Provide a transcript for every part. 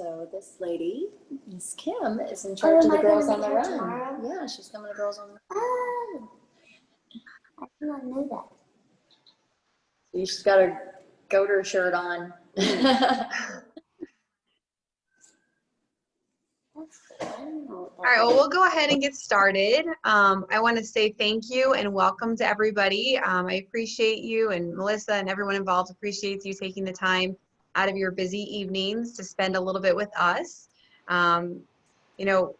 So this lady, Miss Kim, is in charge of the Girls on the Run. Tomorrow? Yeah, she's coming to Girls on the Run. Oh, I did not know that. So she's got her goater shirt on. All right, well, we'll go ahead and get started. I want to say thank you and welcome to everybody. I appreciate you, and Melissa and everyone involved appreciates you taking the time out of your busy evenings to spend a little bit with us. You know,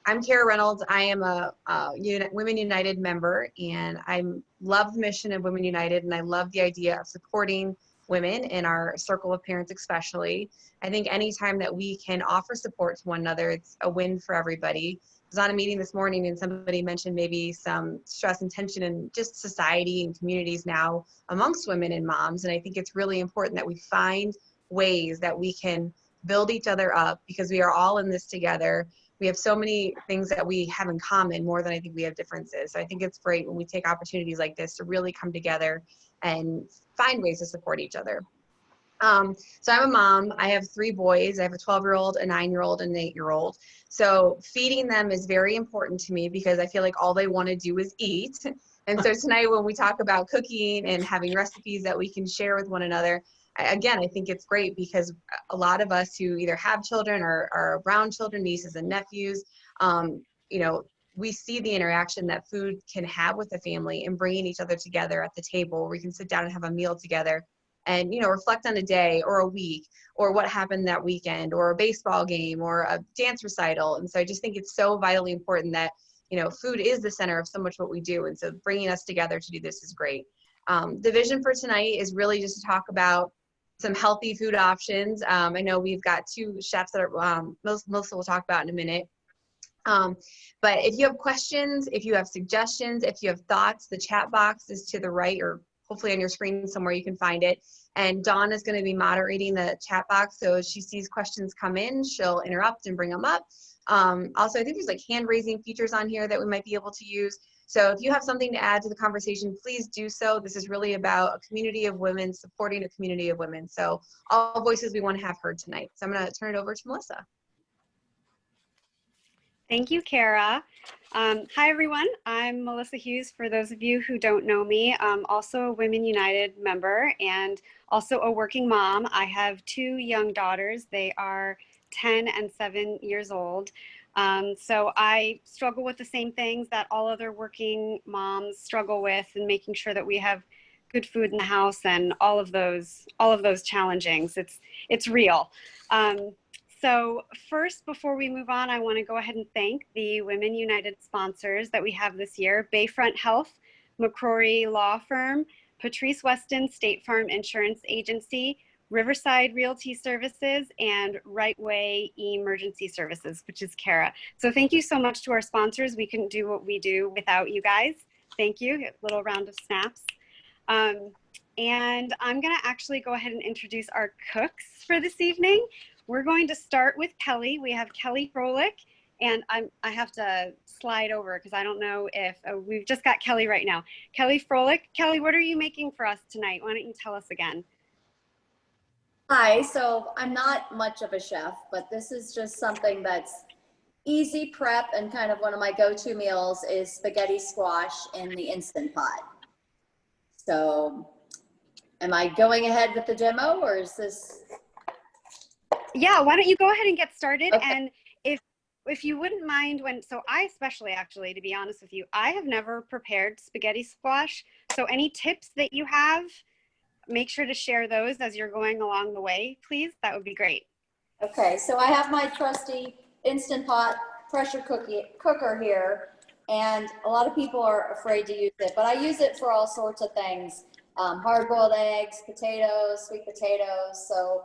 I'm Kara Reynolds. I am a Women United member, and I love the mission of Women United, and I love the idea of supporting women in our circle of parents especially. I think anytime that we can offer support to one another, it's a win for everybody. I was on a meeting this morning and somebody mentioned maybe some stress and tension in just society and communities now amongst women and moms, and I think it's really important that we find ways that we can build each other up because we are all in this together. We have so many things that we have in common more than I think we have differences. So I think it's great when we take opportunities like this to really come together and find ways to support each other. So I'm a mom. I have 3 boys. I have a 12-year-old, a 9-year-old, and an 8-year-old. So feeding them is very important to me because I feel like all they want to do is eat. And so tonight when we talk about cooking and having recipes that we can share with one another, again, I think it's great because a lot of us who either have children or are around children, nieces and nephews, you know, we see the interaction that food can have with the family and bringing each other together at the table where we can sit down and have a meal together and, you know, reflect on a day or a week or what happened that weekend or a baseball game or a dance recital. And so I just think it's so vitally important that, you know, food is the center of so much what we do. And so bringing us together to do this is great. The vision for tonight is really just to talk about some healthy food options. I know we've got 2 chefs that are, Melissa will talk about in a minute. But if you have questions, if you have suggestions, if you have thoughts, the chat box is to the right or hopefully on your screen somewhere you can find it. And Dawn is going to be moderating the chat box. So as she sees questions come in, she'll interrupt and bring them up. Also, I think there's like hand raising features on here that we might be able to use. So if you have something to add to the conversation, please do so. This is really about a community of women supporting a community of women. So all voices we want to have heard tonight. So I'm going to turn it over to Melissa. Thank you, Kara. Hi, everyone. I'm Melissa Hughes. For those of you who don't know me, I'm also a Women United member and also a working mom. I have 2 young daughters. They are 10 and 7 years old. So I struggle with the same things that all other working moms struggle with, and making sure that we have good food in the house and all of those challengings. It's real. So first, before we move on, I want to go ahead and thank the Women United sponsors that we have this year: Bayfront Health, McCrory Law Firm, Patrice Weston State Farm Insurance Agency, Riverside Realty Services, and Right Way Emergency Services, which is Kara. So thank you so much to our sponsors. We couldn't do what we do without you guys. Thank you. A little round of snaps. And I'm going to actually go ahead and introduce our cooks for this evening. We're going to start with Kelly. We have Kelly Froelich, and I have to slide over because I don't know if we've just got Kelly right now. Kelly Froelich. Kelly, what are you making for us tonight? Why don't you tell us again? Hi, so I'm not much of a chef, but this is just something that's easy prep, and kind of one of my go-to meals is spaghetti squash in the Instant Pot. So am I going ahead with the demo, or is this? Yeah, why don't you go ahead and get started? Okay. And if you wouldn't mind, so I especially, actually, to be honest with you, I have never prepared spaghetti squash. So any tips that you have, make sure to share those as you're going along the way, please. That would be great. Okay, so I have my trusty Instant Pot pressure cooker here, and a lot of people are afraid to use it, but I use it for all sorts of things. Hard-boiled eggs, potatoes, sweet potatoes. So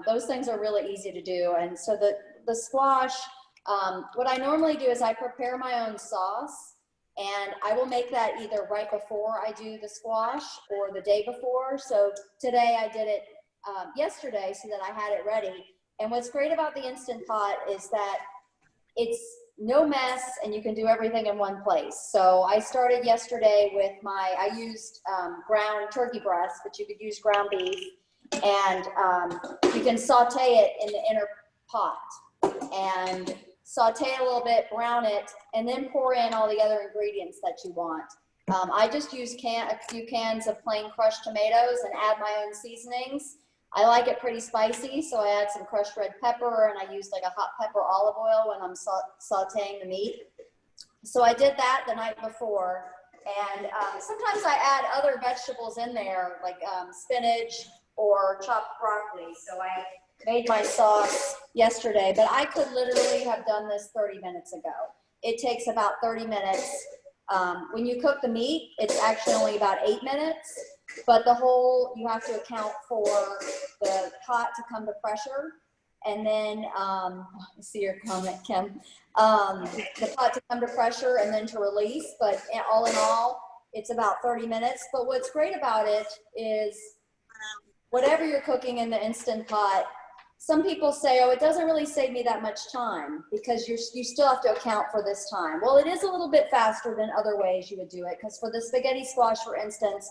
those things are really easy to do. And so the squash, what I normally do is I prepare my own sauce, and I will make that either right before I do the squash or the day before. So today I did it yesterday so that I had it ready. And what's great about the Instant Pot is that it's no mess and you can do everything in one place. So I started yesterday with I used ground turkey breast, but you could use ground beef, and you can saute it in the inner pot and saute it a little bit, brown it, and then pour in all the other ingredients that you want. I just use a few cans of plain crushed tomatoes and add my own seasonings. I like it pretty spicy, so I add some crushed red pepper, and I use like a hot pepper olive oil when I'm sauteing the meat. So I did that the night before, and sometimes I add other vegetables in there, like spinach or chopped broccoli. So I made my sauce yesterday, but I could literally have done this 30 minutes ago. It takes about 30 minutes. When you cook the meat, it's actually only about 8 minutes, but you have to account for the pot to come to pressure. And then, I see your comment, Kim, the pot to come to pressure and then to release, but all in all, it's about 30 minutes. But what's great about it is whatever you're cooking in the Instant Pot, some people say, oh, it doesn't really save me that much time because you still have to account for this time. Well, it is a little bit faster than other ways you would do it, because for the spaghetti squash, for instance,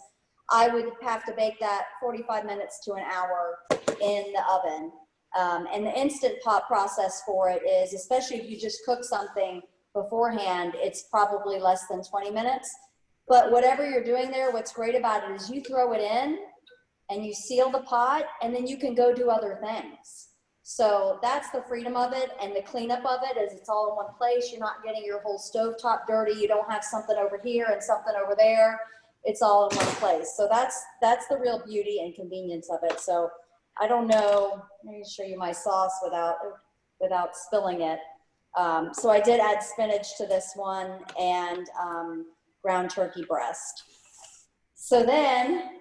I would have to bake that 45 minutes to an hour in the oven. And the Instant Pot process for it is, especially if you just cook something beforehand, it's probably less than 20 minutes. But whatever you're doing there, what's great about it is you throw it in and you seal the pot, and then you can go do other things. So that's the freedom of it, and the cleanup of it is it's all in one place. You're not getting your whole stovetop dirty. You don't have something over here and something over there. It's all in one place. So that's the real beauty and convenience of it. So I don't know, let me show you my sauce without spilling it. So I did add spinach to this one and ground turkey breast. So then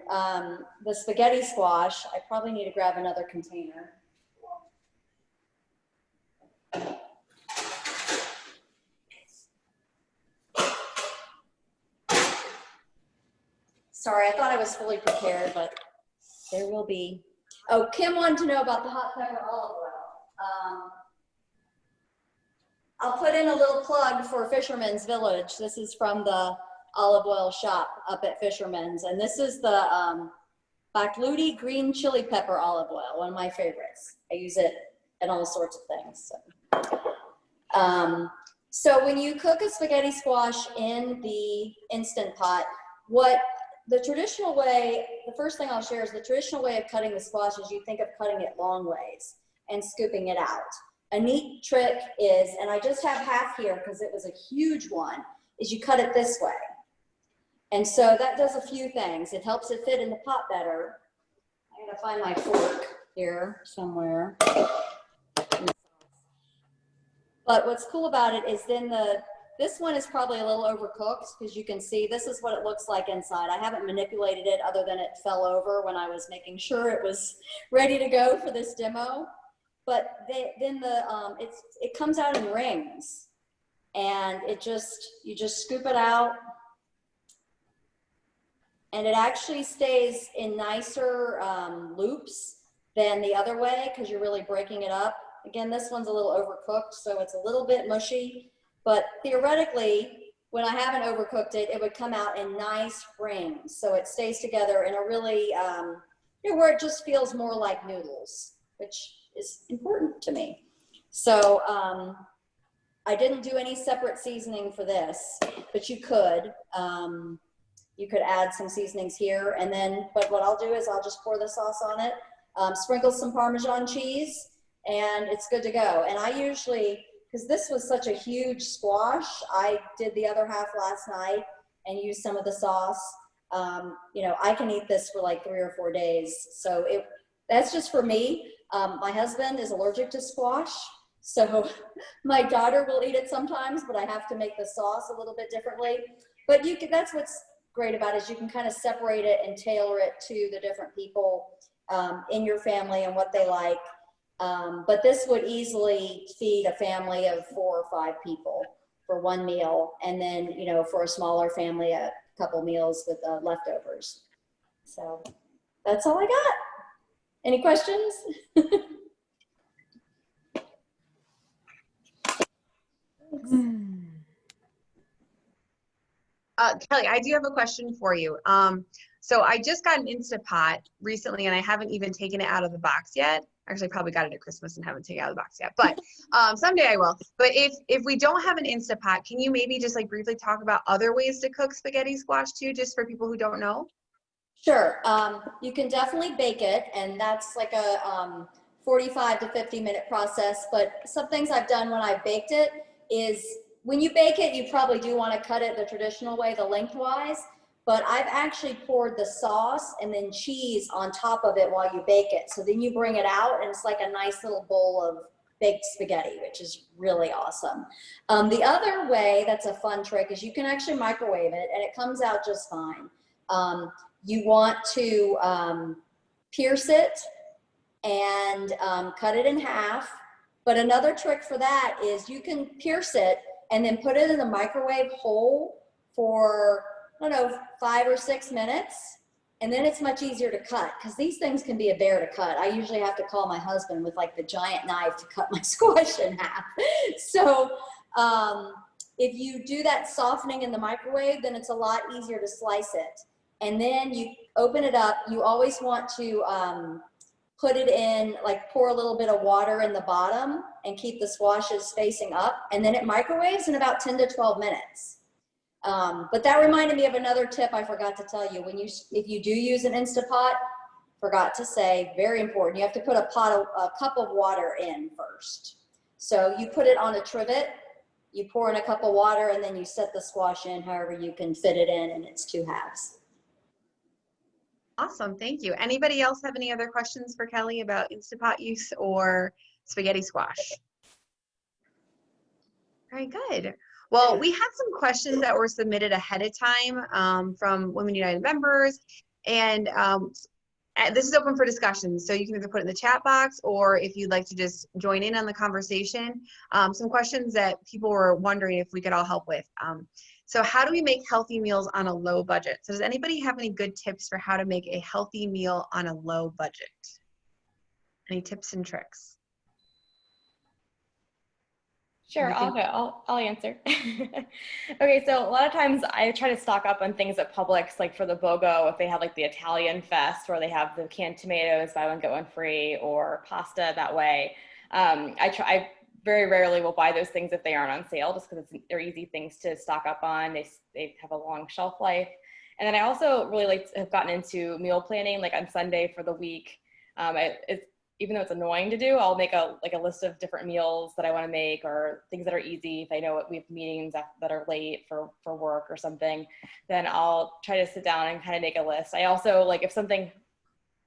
the spaghetti squash, I probably need to grab another container. Sorry, I thought I was fully prepared, but there will be. Oh, Kim wanted to know about the hot pepper olive oil. I'll put in a little plug for Fisherman's Village. This is from the olive oil shop up at Fisherman's, and this is the Bakludi green chili pepper olive oil, one of my favorites. I use it in all sorts of things. So when you cook a spaghetti squash in the Instant Pot, the traditional way, the first thing I'll share is the traditional way of cutting the squash is you think of cutting it long ways and scooping it out. A neat trick is, and I just have half here because it was a huge one, is you cut it this way. And so that does a few things. It helps it fit in the pot better. I'm gonna find my fork here somewhere. But what's cool about it is then this one is probably a little overcooked because you can see this is what it looks like inside. I haven't manipulated it other than it fell over when I was making sure it was ready to go for this demo. But then it comes out in rings, and you just scoop it out, and it actually stays in nicer loops than the other way because you're really breaking it up. Again, this one's a little overcooked, so it's a little bit mushy, but theoretically, when I haven't overcooked it, it would come out in nice rings. So it stays together in a really, where it just feels more like noodles, which is important to me. So I didn't do any separate seasoning for this, but you could. You could add some seasonings here, and then, but what I'll do is I'll just pour the sauce on it, sprinkle some Parmesan cheese, and it's good to go. And I usually, because this was such a huge squash, I did the other half last night and used some of the sauce. I can eat this for like 3 or 4 days. So that's just for me. My husband is allergic to squash, so my daughter will eat it sometimes, but I have to make the sauce a little bit differently. But that's what's great about it, is you can kind of separate it and tailor it to the different people in your family and what they like. But this would easily feed a family of 4 or 5 people for one meal. And then, for a smaller family, a couple meals with leftovers. So that's all I got. Any questions? Kelly, I do have a question for you. So I just got an Instant Pot recently and I haven't even taken it out of the box yet. Actually, I probably got it at Christmas and haven't taken it out of the box yet, but someday I will. But if we don't have an Instant Pot, can you maybe just like briefly talk about other ways to cook spaghetti squash too, just for people who don't know? Sure. You can definitely bake it, and that's like a 45 to 50-minute process. But some things I've done when I've baked it is when you bake it, you probably do want to cut it the traditional way, the lengthwise. But I've actually poured the sauce and then cheese on top of it while you bake it. So then you bring it out, and it's like a nice little bowl of baked spaghetti, which is really awesome. The other way that's a fun trick is you can actually microwave it, and it comes out just fine. You want to pierce it and cut it in half. But another trick for that is you can pierce it and then put it in the microwave whole for, I don't know, 5 or 6 minutes. And then it's much easier to cut because these things can be a bear to cut. I usually have to call my husband with like the giant knife to cut my squash in half. So if you do that softening in the microwave, then it's a lot easier to slice it. And then you open it up. You always want to put it in, like pour a little bit of water in the bottom and keep the squashes facing up. And then it microwaves in about 10 to 12 minutes. But that reminded me of another tip I forgot to tell you. If you do use an Instant Pot, forgot to say, very important, you have to put a cup of water in first. So you put it on a trivet, you pour in a cup of water, and then you set the squash in however you can fit it in, and it's 2 halves. Awesome, thank you. Anybody else have any other questions for Kelly about Instant Pot use or spaghetti squash? Very good. Well, we had some questions that were submitted ahead of time from Women United members, and this is open for discussion. So you can either put it in the chat box, or if you'd like to just join in on the conversation, some questions that people were wondering if we could all help with. So how do we make healthy meals on a low budget? So does anybody have any good tips for how to make a healthy meal on a low budget? Any tips and tricks? Sure, I'll go. I'll answer. Okay, so a lot of times I try to stock up on things at Publix, like for the BOGO, if they have like the Italian Fest, where they have the canned tomatoes, buy one, get one free, or pasta that way. I very rarely will buy those things if they aren't on sale, just because they're easy things to stock up on. They have a long shelf life. And then I also really have gotten into meal planning, like on Sunday for the week. Even though it's annoying to do, I'll make a list of different meals that I want to make, or things that are easy. If I know we have meetings that are late for work or something, then I'll try to sit down and kind of make a list. I also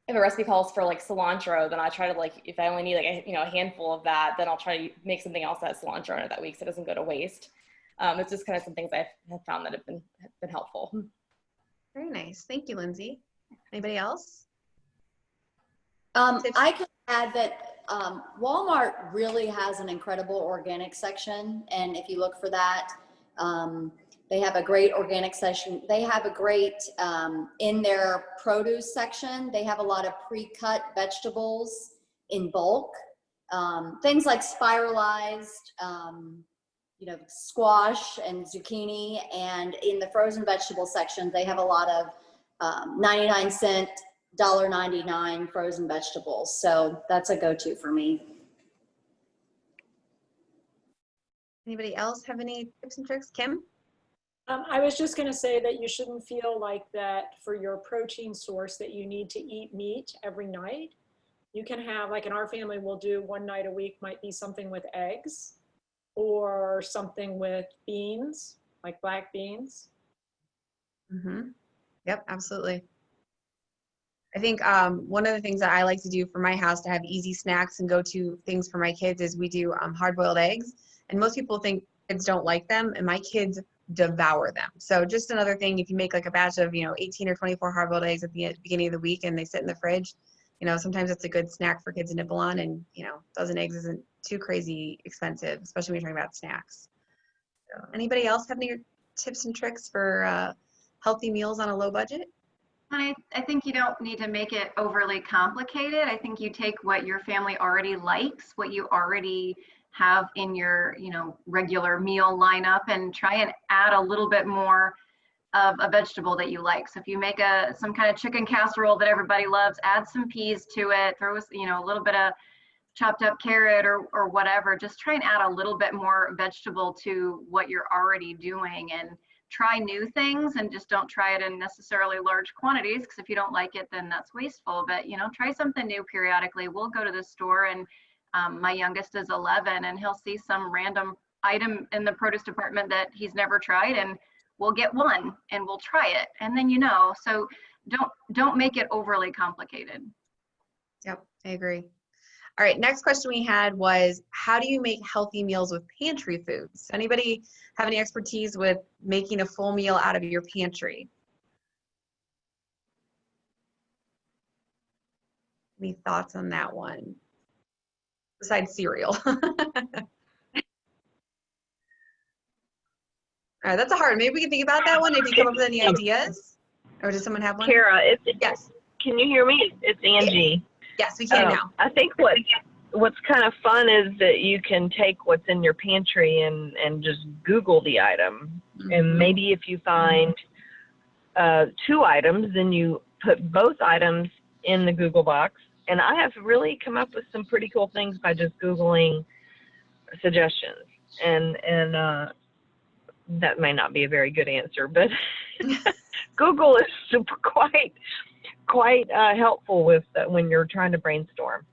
if a recipe calls for like cilantro, then I try to if I only need like a handful of that, then I'll try to make something else that has cilantro in it that week so it doesn't go to waste. It's just kind of some things I've found that have been helpful. Very nice. Thank you, Lindsay. Anybody else? I can add that Walmart really has an incredible organic section, and if you look for that, they have a great organic section. They have a great, in their produce section, they have a lot of pre-cut vegetables in bulk. Things like spiralized, squash and zucchini, and in the frozen vegetable section, they have a lot of 99-cent, $1.99 frozen vegetables. So that's a go-to for me. Anybody else have any tips and tricks? Kim? I was just going to say that you shouldn't feel like that for your protein source that you need to eat meat every night. You can have, like in our family, we'll do one night a week, might be something with eggs or something with beans, like black beans. Mm-hmm. Yep, absolutely. I think one of the things that I like to do for my house to have easy snacks and go-to things for my kids is we do hard-boiled eggs. And most people think kids don't like them, and my kids devour them. So just another thing, if you make like a batch of 18 or 24 hard-boiled eggs at the beginning of the week and they sit in the fridge, sometimes it's a good snack for kids to nibble on, and a dozen eggs isn't too crazy expensive, especially when you're talking about snacks. So anybody else have any tips and tricks for healthy meals on a low budget? I think you don't need to make it overly complicated. I think you take what your family already likes, what you already have in your regular meal lineup, and try and add a little bit more of a vegetable that you like. So if you make some kind of chicken casserole that everybody loves, add some peas to it, throw a little bit of chopped up carrot or whatever. Just try and add a little bit more vegetable to what you're already doing, and try new things, and just don't try it in necessarily large quantities, because if you don't like it, then that's wasteful. But try something new periodically. We'll go to the store, and my youngest is 11, and he'll see some random item in the produce department that he's never tried, and we'll get one and we'll try it, and then so don't make it overly complicated. Yep, I agree. All right, next question we had was, how do you make healthy meals with pantry foods? Anybody have any expertise with making a full meal out of your pantry? Any thoughts on that one? Besides cereal. All right, that's a hard one. Maybe we can think about that one if you come up with any ideas. Or does someone have one? Kara, Yes. Can you hear me? It's Angie. Yes, we can now. I think what's kind of fun is that you can take what's in your pantry and just Google the item. Mm-hmm. And maybe if you find 2 items, then you put both items in the Google box. And I have really come up with some pretty cool things by just Googling suggestions. And that may not be a very good answer, but Google is quite helpful with when you're trying to brainstorm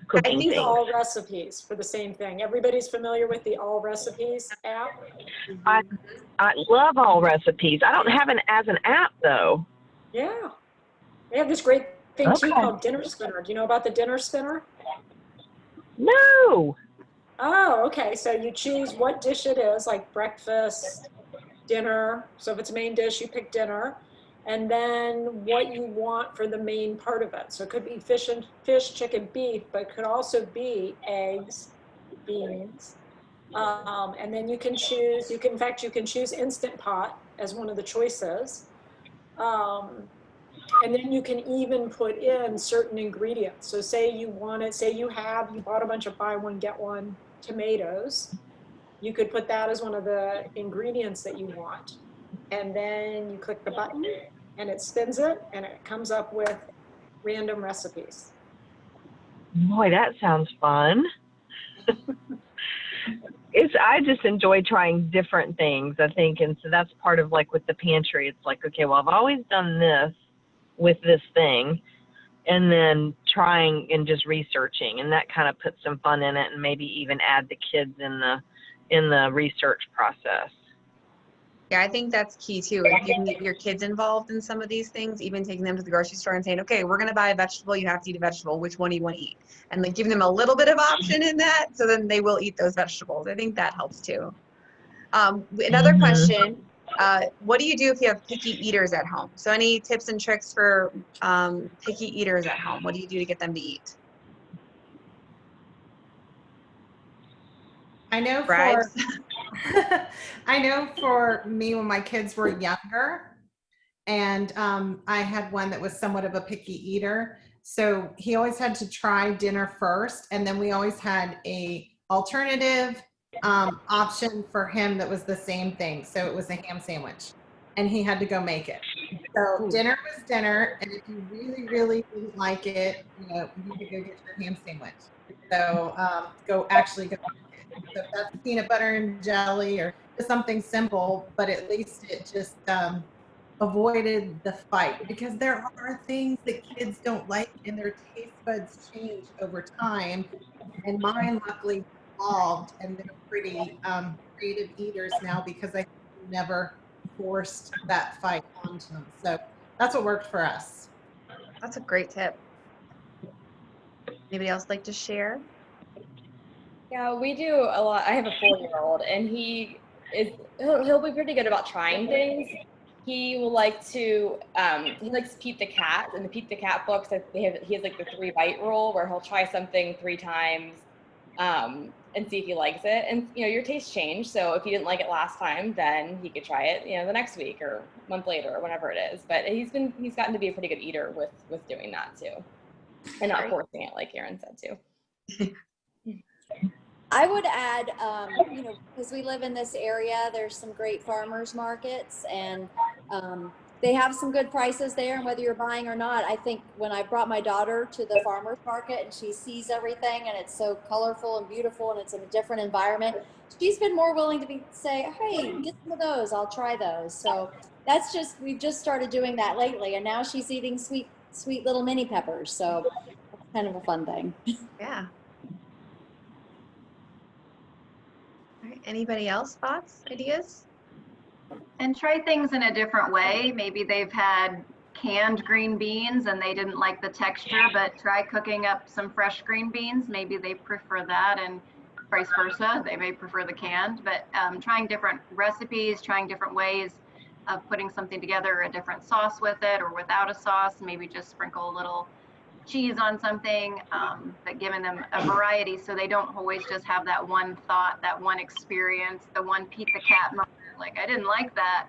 cooking I use things. All Recipes for the same thing. Everybody's familiar with the All Recipes app? I love All Recipes. I don't have it as an app though. Yeah. They have this great thing too Okay. called Dinner Spinner. Do you know about the Dinner Spinner? No. Oh, okay. So you choose what dish it is, like breakfast, dinner. So if it's a main dish, you pick dinner. And then what you want for the main part of it. So it could be fish, chicken, beef, but it could also be eggs, beans. And then you can choose, in fact, you can choose Instant Pot as one of the choices. And then you can even put in certain ingredients. So say you bought a bunch of buy one, get one tomatoes. You could put that as one of the ingredients that you want. And then you click the button and it spins it and it comes up with random recipes. Boy, that sounds fun. I just enjoy trying different things, I think. And so that's part of like with the pantry. It's like, okay, well, I've always done this with this thing, and then trying and just researching, and that kind of puts some fun in it, and maybe even add the kids in the research process. Yeah, I think that's key too. If you can get your kids involved in some of these things, even taking them to the grocery store and saying, okay, we're going to buy a vegetable, you have to eat a vegetable, which one do you want to eat? And like giving them a little bit of option in that, so then they will eat those vegetables. I think that helps too. Another question, what do you do if you have picky eaters at home? So any tips and tricks for picky eaters at home? What do you do to get them to eat? I know Bribes? I know for me when my kids were younger, and I had one that was somewhat of a picky eater. So he always had to try dinner first, and then we always had a alternative option for him that was the same thing. So it was a ham sandwich, and he had to go make it. So dinner was dinner, and if you really, really didn't like it, you could go get your ham sandwich. So go make it. So if that's peanut butter and jelly or just something simple, but at least it just avoided the fight, because there are things that kids don't like and their taste buds change over time. And mine luckily evolved, and they're pretty creative eaters now because I never forced that fight onto them. So that's what worked for us. That's a great tip. Anybody else like to share? Yeah, we do a lot. I have a 4-year-old, and he'll be pretty good about trying things. He will like to he likes Pete the Cat, and the Pete the Cat books, he has like the 3-bite rule, where he'll try something 3 times and see if he likes it. And your tastes change, so if he didn't like it last time, then he could try it the next week or a month later or whenever it is. But he's gotten to be a pretty good eater with doing that too, and not forcing it, like Aaron said too. I would add, you know, because we live in this area, there's some great farmers markets, and they have some good prices there. And whether you're buying or not, I think when I brought my daughter to the farmers market and she sees everything and it's so colorful and beautiful and it's in a different environment, she's been more willing to say, hey, get some of those, I'll try those. So that's just, we've just started doing that lately, and now she's eating sweet little mini peppers. So it's kind of a fun thing. Yeah. All right. Anybody else? Thoughts, ideas? And try things in a different way. Maybe they've had canned green beans and they didn't like the texture, but try cooking up some fresh green beans. Maybe they prefer that, and vice versa. They may prefer the canned, but trying different recipes, trying different ways of putting something together, a different sauce with it or without a sauce, maybe just sprinkle a little cheese on something, but giving them a variety so they don't always just have that one thought, that one experience, the one pizza cat moment. Like, I didn't like that.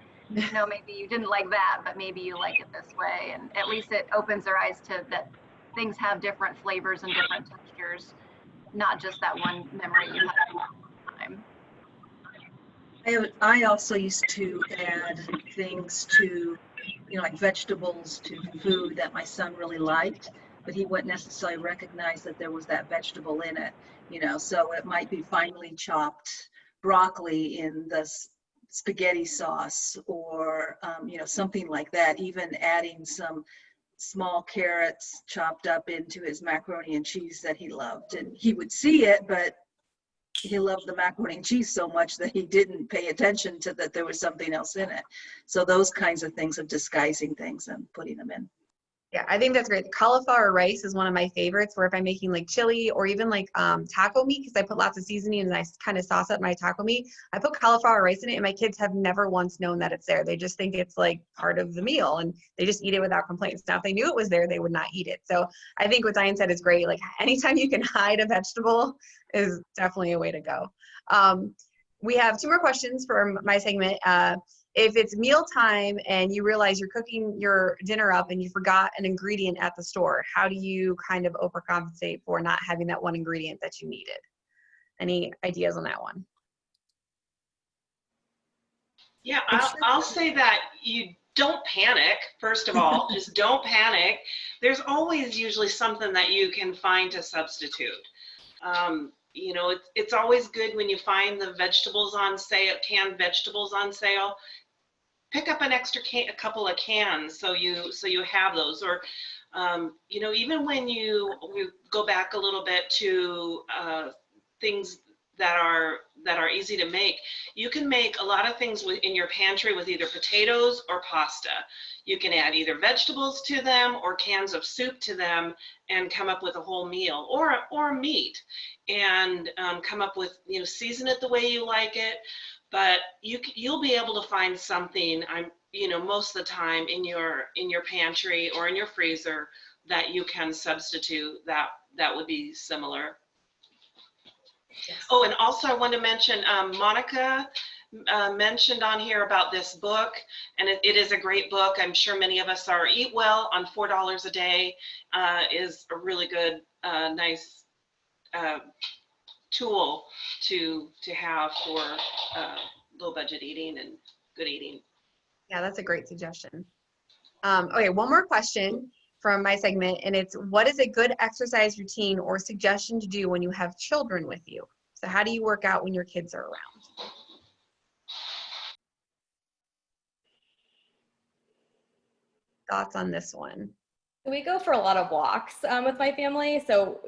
No, maybe you didn't like that, but maybe you like it this way. And at least it opens their eyes to that things have different flavors and different textures, not just that one memory you had at one time. I also used to add things to, you know, like vegetables to food that my son really liked, but he wouldn't necessarily recognize that there was that vegetable in it, you know, so it might be finely chopped broccoli in the spaghetti sauce, or, you know, something like that, even adding some small carrots chopped up into his macaroni and cheese that he loved. And he would see it, but he loved the macaroni and cheese so much that he didn't pay attention to that there was something else in it. So those kinds of things of disguising things and putting them in. Yeah, I think that's great. The cauliflower rice is one of my favorites, where if I'm making like chili or even like taco meat, because I put lots of seasoning and I kind of sauce up my taco meat, I put cauliflower rice in it, and my kids have never once known that it's there. They just think it's like part of the meal, and they just eat it without complaints. Now, if they knew it was there, they would not eat it. So I think what Diane said is great. Like, anytime you can hide a vegetable is definitely a way to go. We have 2 more questions for my segment. If it's mealtime and you realize you're cooking your dinner up and you forgot an ingredient at the store, how do you kind of overcompensate for not having that one ingredient that you needed? Any ideas on that one? Yeah, I'll say that you don't panic, first of all. Just don't panic. There's always usually something that you can find to substitute. You know, it's always good when you find the vegetables on sale, canned vegetables on sale. Pick up an extra a couple of cans so you have those. Or you know, even when we go back a little bit to things that are easy to make, you can make a lot of things in your pantry with either potatoes or pasta. You can add either vegetables to them or cans of soup to them and come up with a whole meal, or meat, and come up with, you know, season it the way you like it. But you'll be able to find something, you know, most of the time in your pantry or in your freezer that you can substitute that would be similar. Yes. Oh, and also I want to mention, Monica mentioned on here about this book, and it is a great book. I'm sure many of us are. Eat Well on $4 a Day is a really good, nice tool to have for low budget eating and good eating. Yeah, that's a great suggestion. Okay, one more question from my segment, and it's, what is a good exercise routine or suggestion to do when you have children with you? So how do you work out when your kids are around? Thoughts on this one? We go for a lot of walks with my family. So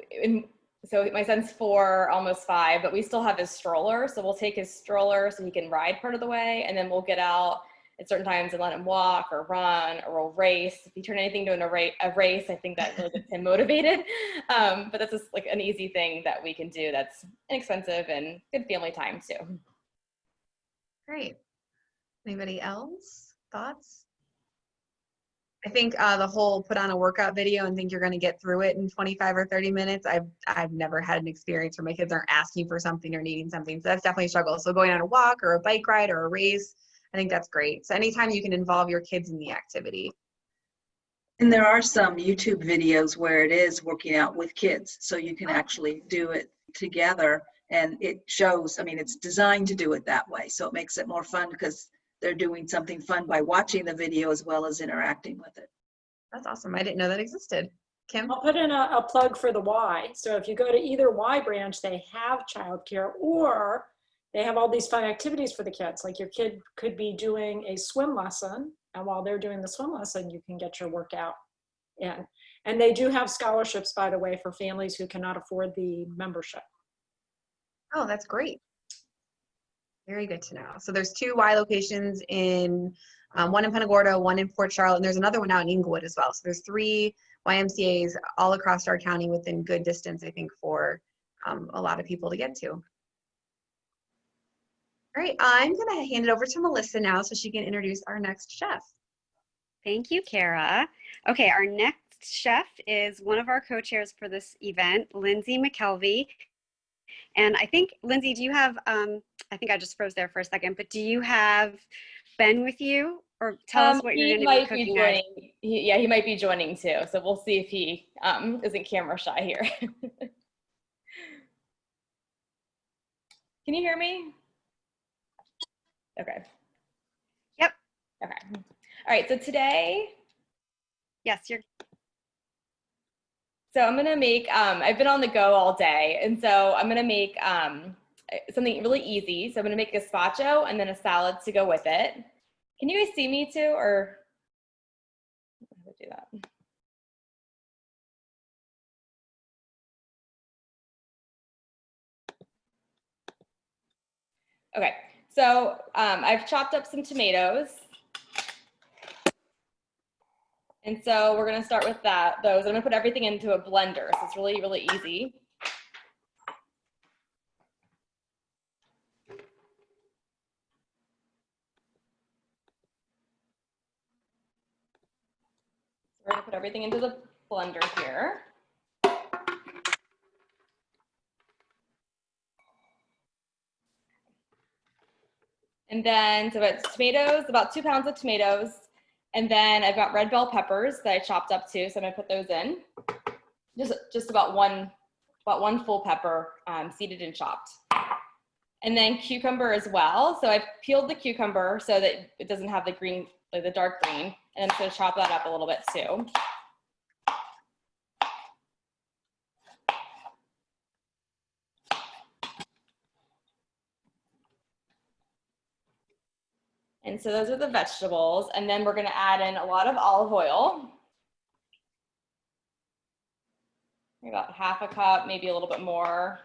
my son's 4, almost 5, but we still have his stroller. So we'll take his stroller so he can ride part of the way, and then we'll get out at certain times and let him walk or run, or we'll race. If you turn anything into a race, I think that really gets him motivated. But that's just like an easy thing that we can do that's inexpensive and good family time too. Great. Anybody else? Thoughts? I think the whole put on a workout video and think you're going to get through it in 25 or 30 minutes. I've never had an experience where my kids aren't asking for something or needing something. So that's definitely a struggle. So going on a walk or a bike ride or a race, I think that's great. So anytime you can involve your kids in the activity. And there are some YouTube videos where it is working out with kids, so you can actually do it together And it shows, I mean, it's designed to do it that way. So it makes it more fun because they're doing something fun by watching the video as well as interacting with it. That's awesome. I didn't know that existed. Kim? I'll put in a plug for the Y. So if you go to either Y branch, they have childcare, or they have all these fun activities for the kids. Like your kid could be doing a swim lesson, and while they're doing the swim lesson, you can get your workout in. And they do have scholarships, by the way, for families who cannot afford the membership. Oh, that's great. Very good to know. So there's 2 Y locations in, one in Punta Gorda, one in Port Charlotte, and there's another one out in Inglewood as well. So there's 3 YMCAs all across our county within good distance, I think, for a lot of people to get to. All right, I'm gonna hand it over to Melissa now so she can introduce our next chef. Thank you, Kara. Okay, our next chef is one of our co-chairs for this event, Lindsay McKelvey. And I think, Lindsay, do you have, I think I just froze there for a second, but do you have Ben with you? Or tell us what you're going to be cooking. He might be joining too. So we'll see if he isn't camera shy here. Can you hear me? Okay. Yep. Okay. All right, so today. Yes, you're. So I'm gonna make, I've been on the go all day, and so I'm gonna make something really easy. So I'm gonna make gazpacho and then a salad to go with it. Can you guys see me too, or how do I do that? Okay, so I've chopped up some tomatoes. And so we're gonna start with those. I'm gonna put everything into a blender, so it's really, really easy. So we're gonna put everything into the blender here. And then, so it's tomatoes, about 2 pounds of tomatoes. And then I've got red bell peppers that I chopped up too, so I'm gonna put those in. Just about one full pepper, seeded and chopped. And then cucumber as well. So I've peeled the cucumber so that it doesn't have the green, like the dark green. And I'm just gonna chop that up a little bit too. And so those are the vegetables. And then we're gonna add in a lot of olive oil. About half a cup, maybe a little bit more.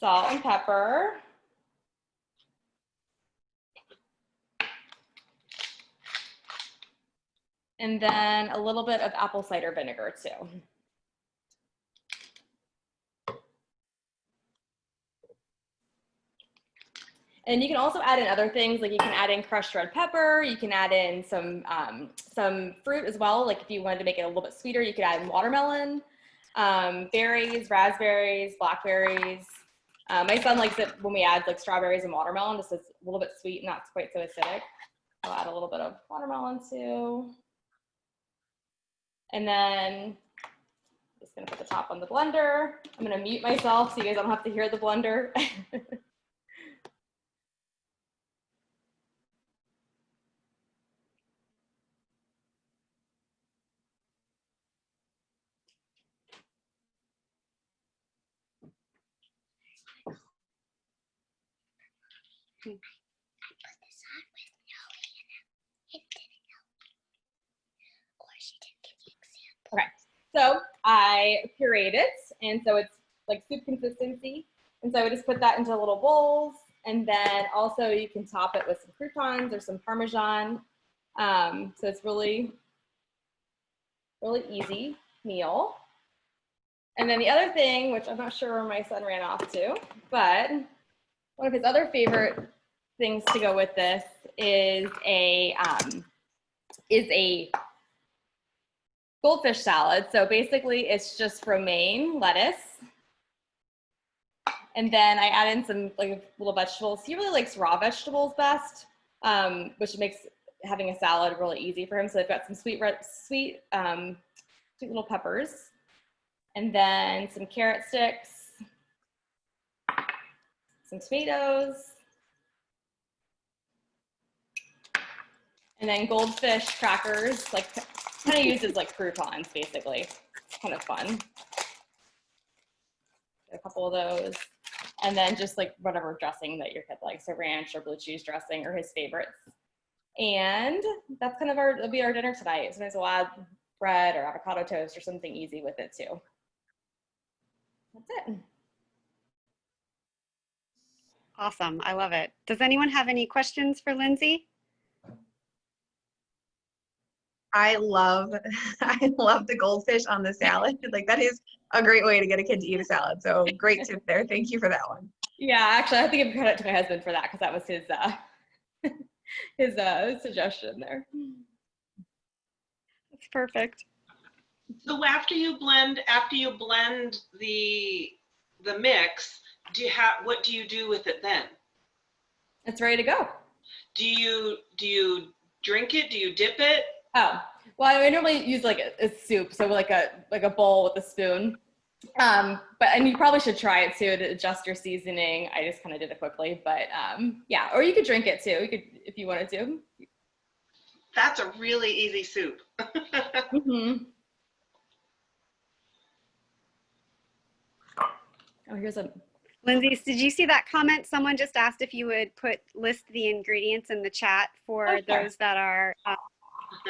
Salt and pepper. And then a little bit of apple cider vinegar too. And you can also add in other things, like you can add in crushed red pepper, you can add in some fruit as well, like if you wanted to make it a little bit sweeter, you could add in watermelon, berries, raspberries, blackberries. My son likes it when we add like strawberries and watermelon, just it's a little bit sweet and not quite so acidic. I'll add a little bit of watermelon too. And then just gonna put the top on the blender. I'm gonna mute myself so you guys don't have to hear the blender. Okay, so I pureed it, and so it's like soup consistency. And so I just put that into little bowls, and then also you can top it with some croutons or some Parmesan. So it's really, really easy meal. And then the other thing, which I'm not sure where my son ran off to, but one of his other favorite things to go with this is a goldfish salad. So basically it's just romaine lettuce. And then I add in some like little vegetables. He really likes raw vegetables best, which makes having a salad really easy for him. So they've got some sweet little peppers, and then some carrot sticks, some tomatoes, and then goldfish crackers, like kind of used as like croutons, basically. It's kind of fun. Get a couple of those. And then just like whatever dressing that your kid likes, so ranch or blue cheese dressing or his favorites. And that's kind of that'll be our dinner tonight. Sometimes we'll add bread or avocado toast or something easy with it too. That's it. Awesome. I love it. Does anyone have any questions for Lindsay? I love the goldfish on the salad. Like that is a great way to get a kid to eat a salad. So great tip there. Thank you for that one. Yeah, actually, I have to give credit to my husband for that because that was his suggestion there. That's perfect. So after you blend the mix, what do you do with it then? It's ready to go. Do you drink it? Do you dip it? Oh, well, I normally use like a soup, so like a bowl with a spoon. And you probably should try it too to adjust your seasoning. I just kind of did it quickly, but yeah, or you could drink it too. You could, if you wanted to. That's a really easy soup. Mm-hmm. Oh, here's a. Lindsay, did you see that comment? Someone just asked if you would list the ingredients in the chat for those that are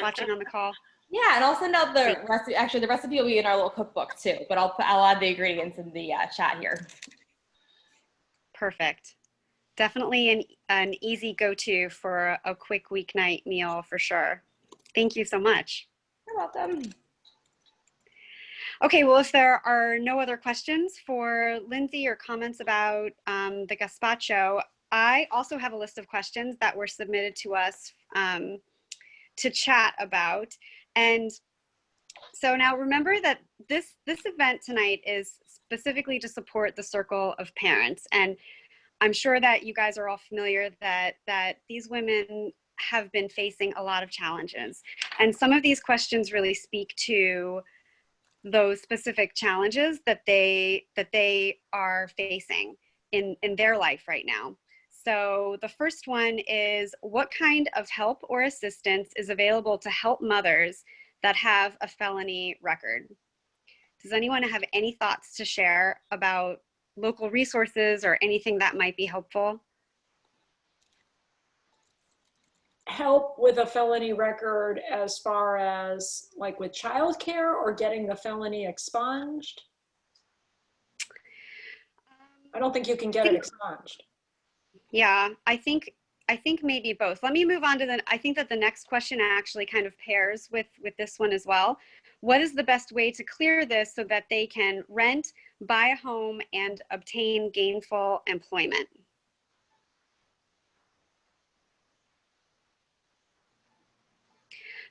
watching on the call. Yeah, and I'll send out the recipe. Actually, the recipe will be in our little cookbook too, but I'll add the ingredients in the chat here. Perfect. Definitely an easy go-to for a quick weeknight meal for sure. Thank you so much. You're welcome. Okay, well, if there are no other questions for Lindsay or comments about the gazpacho, I also have a list of questions that were submitted to us to chat about. And so now remember that this event tonight is specifically to support the Circle of Parents. And I'm sure that you guys are all familiar that these women have been facing a lot of challenges. And some of these questions really speak to those specific challenges that they are facing in their life right now. So the first one is, what kind of help or assistance is available to help mothers that have a felony record? Does anyone have any thoughts to share about local resources or anything that might be helpful? Help with a felony record as far as like with childcare or getting the felony expunged? I don't think you can get it expunged. Yeah, I think maybe both. Let me move on to I think that the next question actually kind of pairs with this one as well. What is the best way to clear this so that they can rent, buy a home, and obtain gainful employment?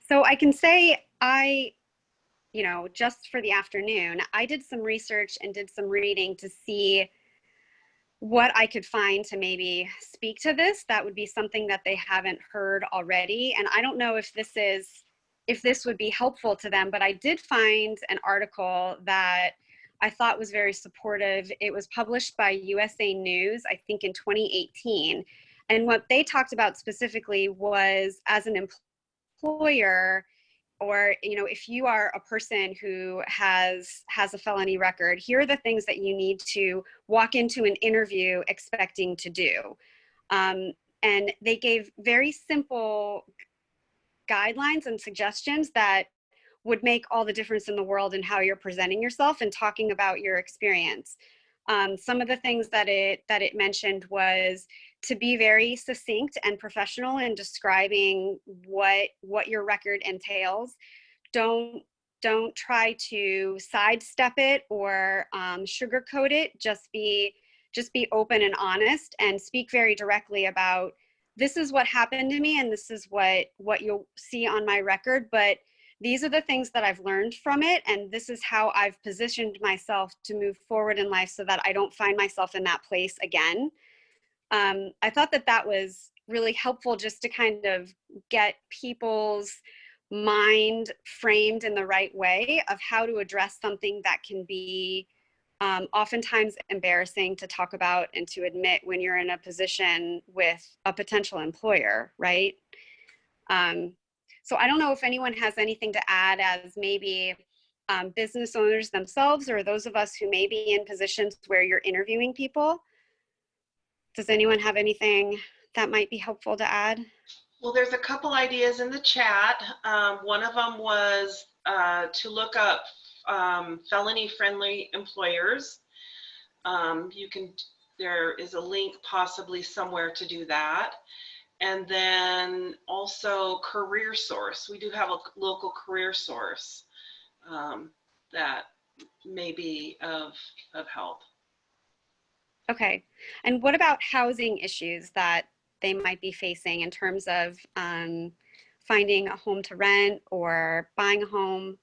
So I can say just for the afternoon, I did some research and did some reading to see what I could find to maybe speak to this. That would be something that they haven't heard already. And I don't know if this would be helpful to them, but I did find an article that I thought was very supportive. It was published by USA News, I think in 2018. And what they talked about specifically was, as an employer, or if you are a person who has a felony record, here are the things that you need to walk into an interview expecting to do. And they gave very simple guidelines and suggestions that would make all the difference in the world in how you're presenting yourself and talking about your experience. Some of the things that it mentioned was to be very succinct and professional in describing what your record entails. Don't try to sidestep it or sugarcoat it. Just be open and honest, and speak very directly about, this is what happened to me and this is what you'll see on my record, but these are the things that I've learned from it, and this is how I've positioned myself to move forward in life so that I don't find myself in that place again. I thought that was really helpful just to kind of get people's mind framed in the right way of how to address something that can be oftentimes embarrassing to talk about and to admit when you're in a position with a potential employer, right? So I don't know if anyone has anything to add as maybe business owners themselves or those of us who may be in positions where you're interviewing people. Does anyone have anything that might be helpful to add? Well, there's a couple ideas in the chat. One of them was to look up felony-friendly employers. There is a link possibly somewhere to do that. And then also Career Source. We do have a local career source that may be of help. Okay. And what about housing issues that they might be facing in terms of finding a home to rent or buying a home?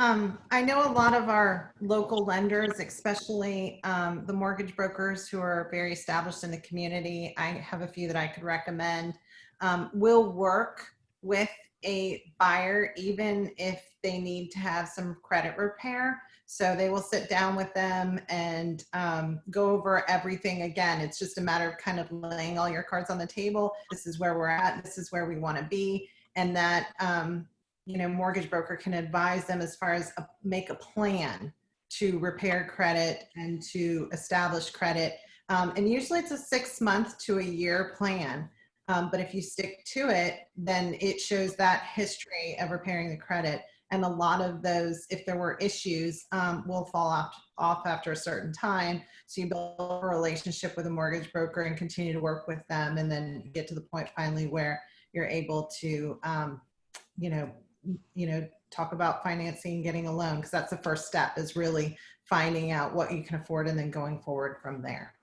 I know a lot of our local lenders, especially the mortgage brokers who are very established in the community. I have a few that I could recommend. Will work with a buyer even if they need to have some credit repair. So they will sit down with them and go over everything again. It's just a matter of kind of laying all your cards on the table. This is where we're at. This is where we want to be. And that mortgage broker can advise them as far as make a plan to repair credit and to establish credit. And usually it's a 6 month to a year plan. But if you stick to it, then it shows that history of repairing the credit. And a lot of those, if there were issues, will fall off after a certain time. So you build a relationship with a mortgage broker and continue to work with them, and then get to the point finally where you're able to, talk about financing and getting a loan, because that's the first step, is really finding out what you can afford and then going forward from there.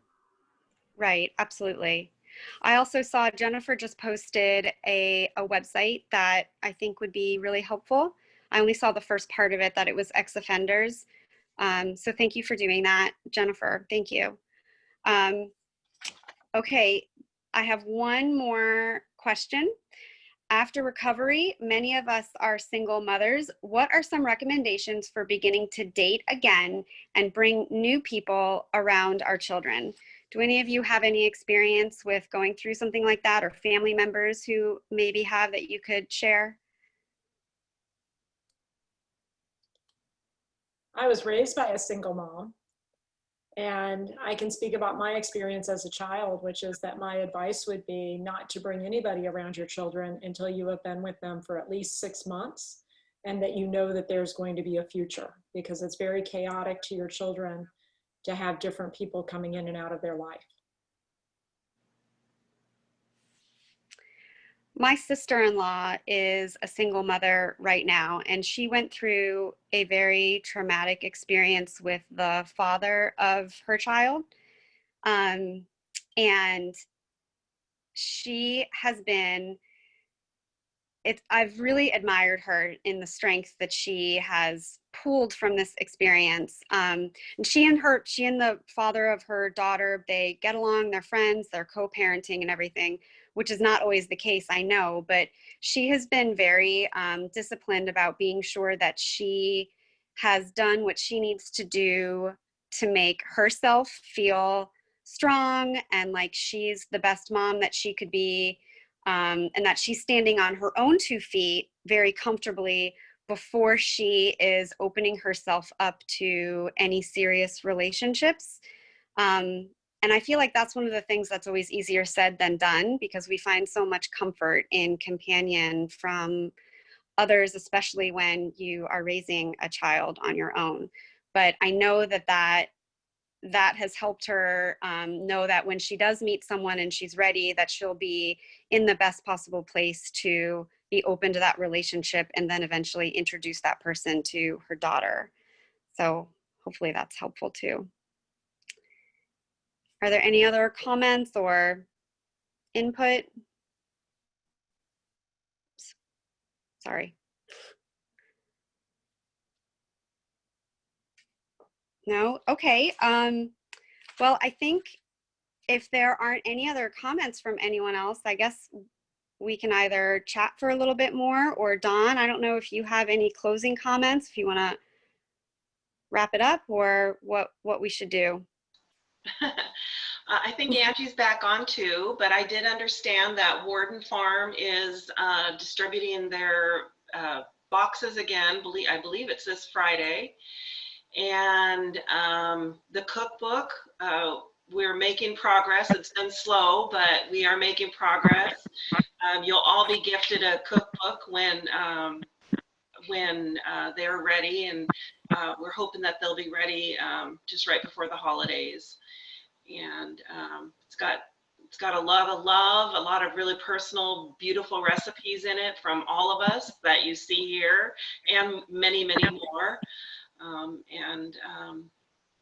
Right, absolutely. I also saw Jennifer just posted a website that I think would be really helpful. I only saw the first part of it, that it was ex-offenders. So thank you for doing that, Jennifer. Thank you. Okay, I have one more question. After recovery, many of us are single mothers. What are some recommendations for beginning to date again and bring new people around our children? Do any of you have any experience with going through something like that, or family members who maybe have that you could share? I was raised by a single mom, and I can speak about my experience as a child, which is that my advice would be not to bring anybody around your children until you have been with them for at least 6 months, and that you know that there's going to be a future, because it's very chaotic to your children to have different people coming in and out of their life. My sister-in-law is a single mother right now, and she went through a very traumatic experience with the father of her child. And she has been, I've really admired her in the strength that she has pulled from this experience. And she and the father of her daughter, they get along, they're friends, they're co-parenting and everything, which is not always the case, I know, but she has been very disciplined about being sure that she has done what she needs to do to make herself feel strong and like she's the best mom that she could be. And that she's standing on her own 2 feet very comfortably before she is opening herself up to any serious relationships. And I feel like that's one of the things that's always easier said than done, because we find so much comfort in companion from others, especially when you are raising a child on your own. But I know that has helped her know that when she does meet someone and she's ready, that she'll be in the best possible place to be open to that relationship and then eventually introduce that person to her daughter. So hopefully that's helpful too. Are there any other comments or input? Sorry. No? Okay. Well, I think if there aren't any other comments from anyone else, I guess we can either chat for a little bit more, or Dawn, I don't know if you have any closing comments, if you want to wrap it up, or what we should do. I think Angie's back on too, but I did understand that Warden Farm is distributing their boxes again. I believe it's this Friday. And the cookbook, we're making progress. It's been slow, but we are making progress. You'll all be gifted a cookbook when they're ready, and we're hoping that they'll be ready just right before the holidays. And it's got a lot of love, a lot of really personal, beautiful recipes in it from all of us that you see here, and many, many more.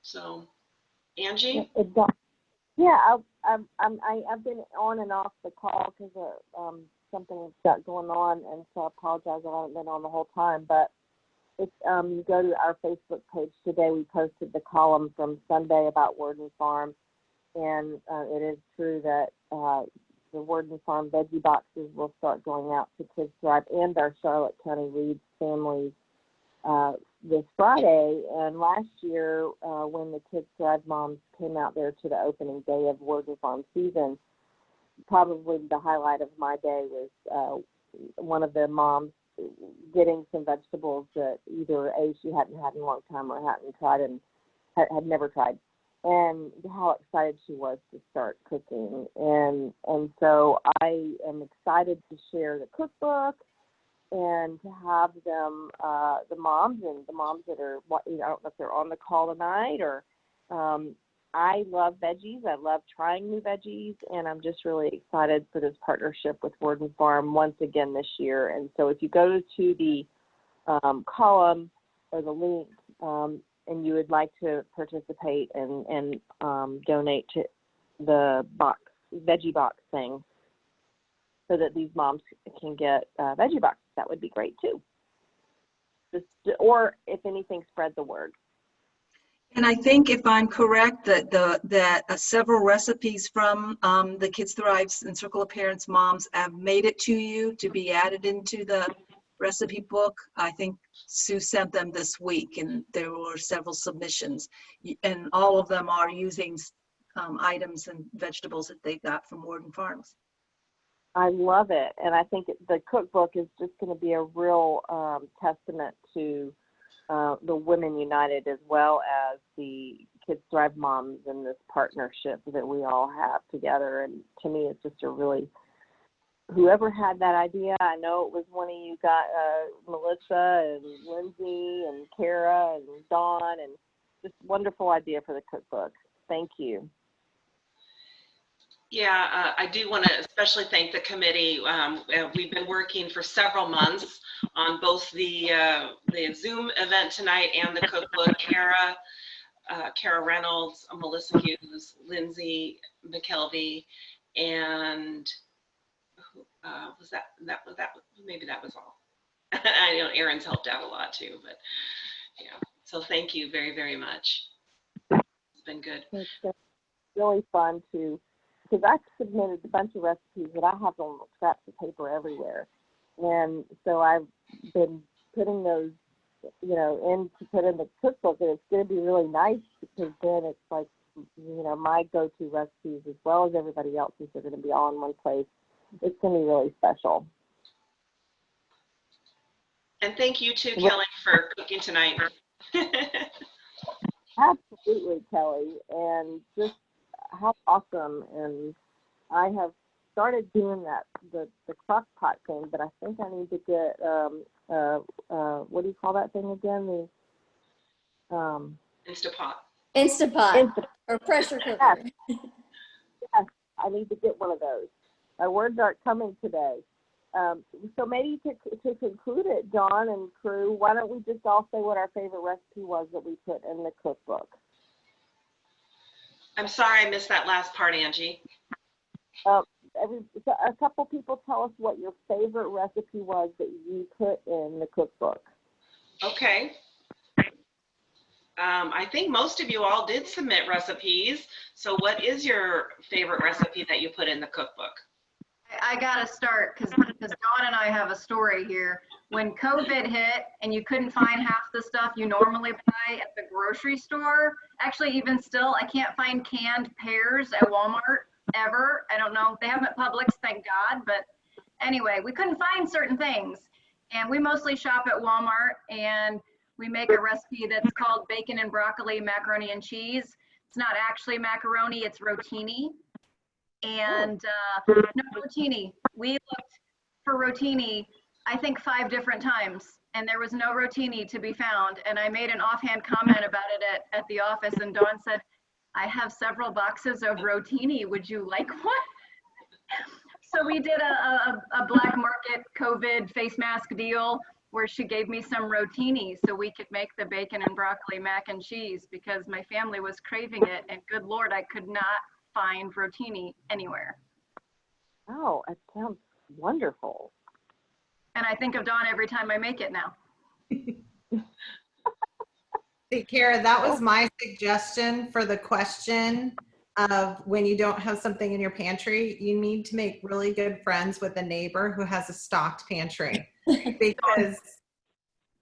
So, Angie? Yeah, I've been on and off the call because of something that's got going on, and so I apologize I haven't been on the whole time. But if you go to our Facebook page today, we posted the column from Sunday about Warden Farm, and it is true that the Warden Farm veggie boxes will start going out to Kids Thrive and our Charlotte County Reads families this Friday. And last year, when the Kids Thrive moms came out there to the opening day of Warden Farm season, probably the highlight of my day was one of the moms getting some vegetables that either A, she hadn't had in a long time or hadn't tried and had never tried, and how excited she was to start cooking. And so I am excited to share the cookbook and to have them, the moms that are, I don't know if they're on the call tonight, or I love veggies. I love trying new veggies, and I'm just really excited for this partnership with Warden Farm once again this year. And so if you go to the column or the link, and you would like to participate and donate to the veggie box thing, so that these moms can get veggie boxes, that would be great too. Or if anything, spread the word. And I think, if I'm correct, that several recipes from the Kids Thrive and Circle of Parents moms have made it to you to be added into the recipe book. I think Sue sent them this week, and there were several submissions, and all of them are using items and vegetables that they got from Warden Farms. I love it, and I think the cookbook is just going to be a real testament to the Women United, as well as the Kids Thrive moms, and this partnership that we all have together. And to me, it's just a really, whoever had that idea, I know it was one of you got, Melissa and Lindsay and Kara and Dawn, and just wonderful idea for the cookbook. Thank you. Yeah, I do want to especially thank the committee. We've been working for several months on both the Zoom event tonight and the cookbook. Kara Reynolds, Melissa Hughes, Lindsay McKelvey, and was that maybe that was all. I know Erin's helped out a lot too, but yeah. So thank you very, very much. It's been good. It's really fun to. Because I submitted a bunch of recipes that I have on scraps of paper everywhere. And so I've been putting those, in to put in the cookbook, and it's going to be really nice, because then it's like, my go-to recipes as well as everybody else's are going to be all in one place. It's going to be really special. And thank you too, Kelly, for cooking tonight. Absolutely, Kelly. And just how awesome. And I have started doing the crock pot thing, but I think I need to get what do you call that thing again? The Instapot or pressure cooker. Yes, I need to get one of those. My words aren't coming today. So maybe to conclude it, Dawn and crew, why don't we just all say what our favorite recipe was that we put in the cookbook? I'm sorry I missed that last part, Angie. A couple people tell us what your favorite recipe was that you put in the cookbook. Okay. I think most of you all did submit recipes. So what is your favorite recipe that you put in the cookbook? I gotta start because Dawn and I have a story here. When COVID hit and you couldn't find half the stuff you normally buy at the grocery store, actually even still, I can't find canned pears at Walmart ever. I don't know, they have them at Publix, thank God, but anyway, we couldn't find certain things. And we mostly shop at Walmart, and we make a recipe that's called bacon and broccoli, macaroni and cheese. It's not actually macaroni, it's rotini. And no, rotini. We looked for rotini, I think 5 different times, and there was no rotini to be found. And I made an offhand comment about it at the office, and Dawn said, I have several boxes of rotini. Would you like one? So we did a black market COVID face mask deal where she gave me some rotini so we could make the bacon and broccoli mac and cheese because my family was craving it. And good Lord, I could not find rotini anywhere. Oh, it sounds wonderful. And I think of Dawn every time I make it now. See, Kara, that was my suggestion for the question of when you don't have something in your pantry, you need to make really good friends with a neighbor who has a stocked pantry. Because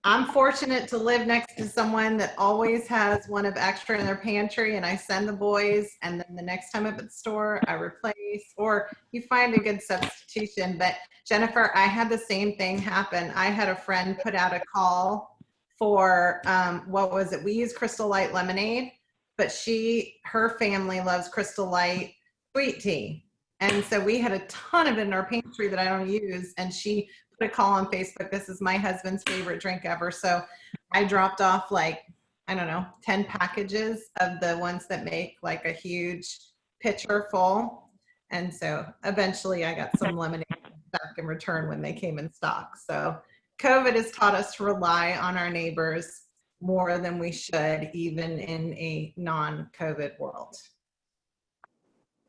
I'm fortunate to live next to someone that always has one of extra in their pantry, and I send the boys, and then the next time I'm at the store, I replace, or you find a good substitution. But Jennifer, I had the same thing happen. I had a friend put out a call for, what was it? We use Crystal Light lemonade, but her family loves Crystal Light sweet tea. And so we had a ton of it in our pantry that I don't use. And she put a call on Facebook. This is my husband's favorite drink ever. So I dropped off like, I don't know, 10 packages of the ones that make like a huge pitcher full. And so eventually I got some lemonade back in return when they came in stock. So COVID has taught us to rely on our neighbors more than we should, even in a non-COVID world.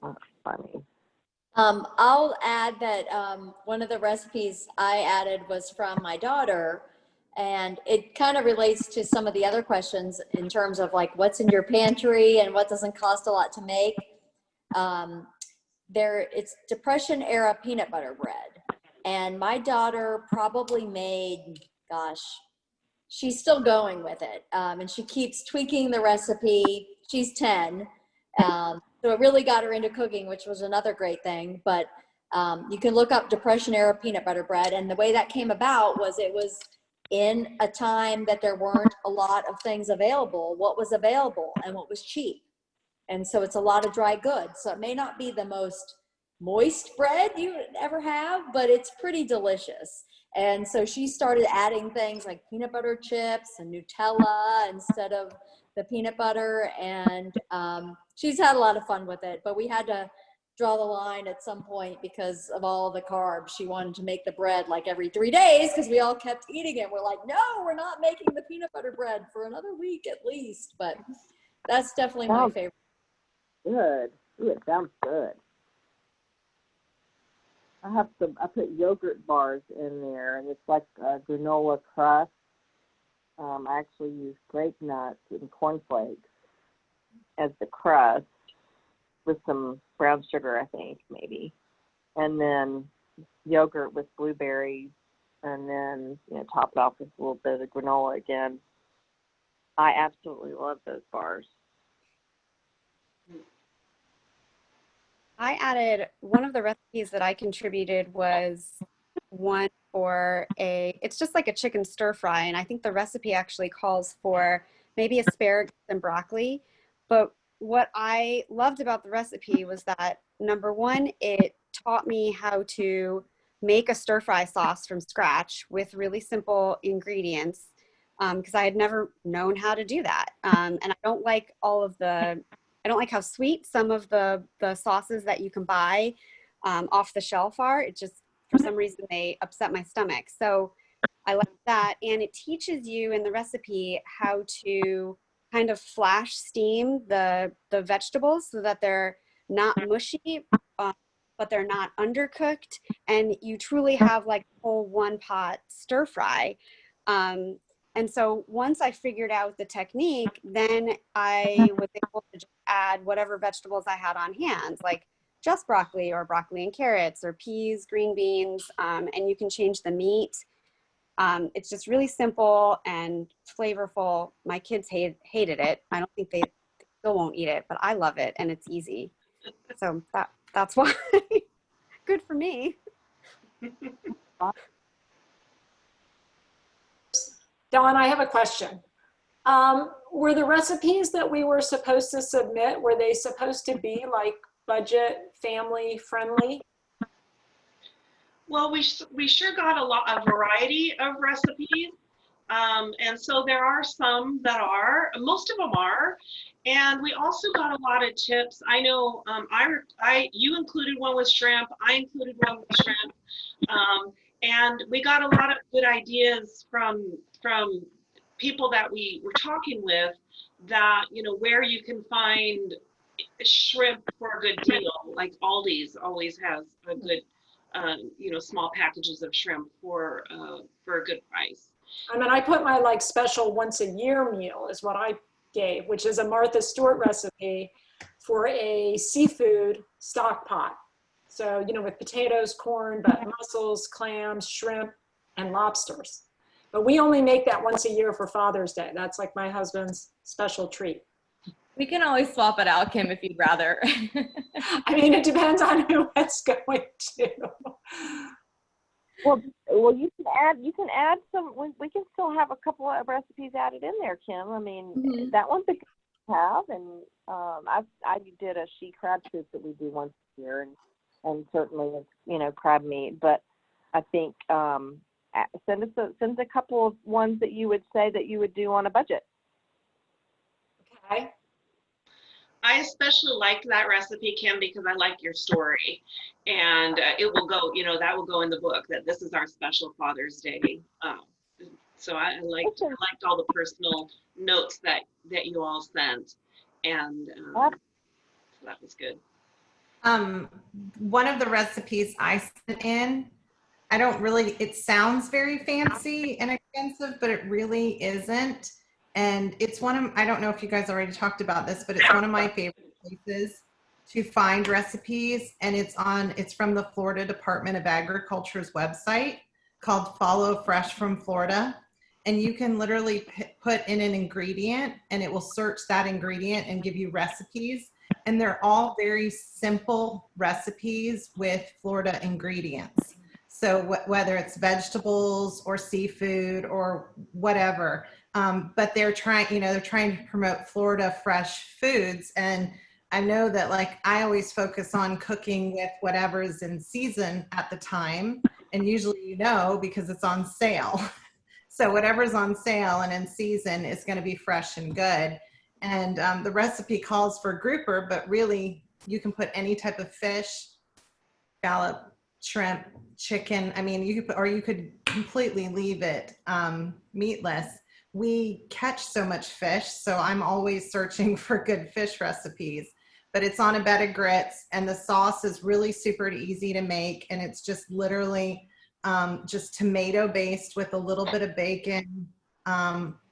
That's funny. I'll add that one of the recipes I added was from my daughter, and it kind of relates to some of the other questions in terms of like what's in your pantry and what doesn't cost a lot to make. It's Depression era peanut butter bread, and my daughter probably made, gosh, she's still going with it, and she keeps tweaking the recipe. She's 10. So it really got her into cooking, which was another great thing. But you can look up Depression era peanut butter bread. And the way that came about was it was in a time that there weren't a lot of things available. What was available and what was cheap. And so it's a lot of dry goods. So it may not be the most moist bread you would ever have, but it's pretty delicious. And so she started adding things like peanut butter chips and Nutella instead of the peanut butter, and she's had a lot of fun with it, but we had to draw the line at some point because of all the carbs. She wanted to make the bread like every 3 days because we all kept eating it. We're like, no, we're not making the peanut butter bread for another week at least. But that's definitely my favorite. Good. Ooh, it sounds good. I put yogurt bars in there, and it's like a granola crust. I actually use grape nuts and cornflakes as the crust with some brown sugar, I think, maybe. And then yogurt with blueberries, and then, top it off with a little bit of granola again. I absolutely love those bars. I added one of the recipes that I contributed was one for it's just like a chicken stir fry. And I think the recipe actually calls for maybe asparagus and broccoli. But what I loved about the recipe was that, number one, it taught me how to make a stir fry sauce from scratch with really simple ingredients, because I had never known how to do that. And I don't like I don't like how sweet some of the sauces that you can buy off the shelf are. It just, for some reason, they upset my stomach. So I like that. And it teaches you in the recipe how to kind of flash steam the vegetables so that they're not mushy, but they're not undercooked. And you truly have like a whole one pot stir fry. And so once I figured out the technique, then I was able to just add whatever vegetables I had on hand, like just broccoli or broccoli and carrots or peas, green beans, and you can change the meat. It's just really simple and flavorful. My kids hated it. I don't think they still won't eat it, but I love it and it's easy. So that's why. Good for me. Dawn, I have a question. Were the recipes that we were supposed to submit, were they supposed to be like budget, family friendly? Well, we sure got a variety of recipes. And so there are some that are, most of them are, and we also got a lot of tips. I know you included one with shrimp, I included one with shrimp, and we got a lot of good ideas from people that we were talking with, that, you know, where you can find shrimp for a good deal. Like Aldi's always has a good, you know, small packages of shrimp for a good price. I mean, I put my like special once a year meal is what I gave, which is a Martha Stewart recipe for a seafood stock pot. So, you know, with potatoes, corn, but mussels, clams, shrimp, and lobsters. But we only make that once a year for Father's Day. That's like my husband's special treat. We can always swap it out, Kim, if you'd rather. I mean, it depends on who it's going to. Well, you can add some. We can still have a couple of recipes added in there, Kim. I mean, that one's a good to have, and I did a she crab soup that we do once a year, and certainly it's, you know, crab meat. But I think send us a couple of ones that you would say that you would do on a budget. Okay. I especially liked that recipe, Kim, because I like your story, and it will go, you know, that will go in the book, that this is our special Father's Day. So I liked all the personal notes that you all sent, and so that was good. One of the recipes I sent in, it sounds very fancy and expensive, but it really isn't. And it's I don't know if you guys already talked about this, but it's one of my favorite places to find recipes. And it's from the Florida Department of Agriculture's website called Follow Fresh from Florida. And you can literally put in an ingredient and it will search that ingredient and give you recipes. And they're all very simple recipes with Florida ingredients. So whether it's vegetables or seafood or whatever, but they're trying to promote Florida fresh foods. And I know that, like, I always focus on cooking with whatever's in season at the time. And usually, you know, because it's on sale. So whatever's on sale and in season is going to be fresh and good. And the recipe calls for grouper, but really you can put any type of fish, scallop, shrimp, chicken. I mean, you could completely leave it meatless. We catch so much fish, so I'm always searching for good fish recipes. But it's on a bed of grits, and the sauce is really super easy to make, and it's just literally just tomato based with a little bit of bacon,